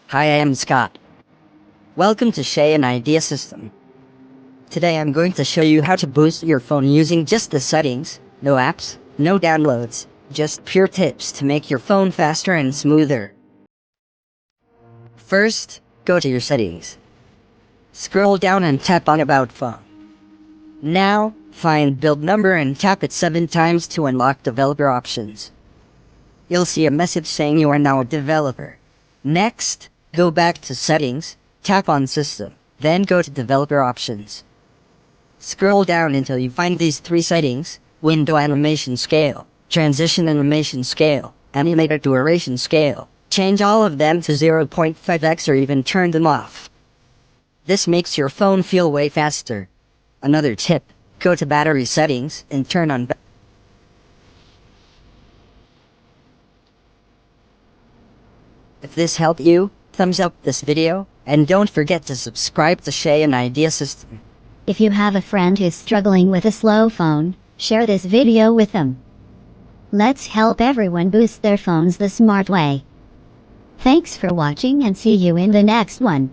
Hi, I am Scott. Welcome to Shayan Idea System. Today I'm going to show you how to boost your phone using just the settings, no apps, no downloads, just pure tips to make your phone faster and smoother. First, go to your settings. Scroll down and tap on About Phone. Now, find Build Number and tap it 7 times to unlock developer options. You'll see a message saying you are now a developer. Next, go back to Settings, tap on System, then go to Developer Options. Scroll down until you find these 3 settings: Window Animation Scale, Transition Animation Scale, Animated Duration Scale. Change all of them to 0.5x or even turn them off. This makes your phone feel way faster. Another tip, go to Battery Settings and turn on If this helped you, thumbs up this video, and don't forget to subscribe to Shayan Idea System. If you have a friend who's struggling with a slow phone, share this video with them. Let's help everyone boost their phones the smart way. Thanks for watching and see you in the next one.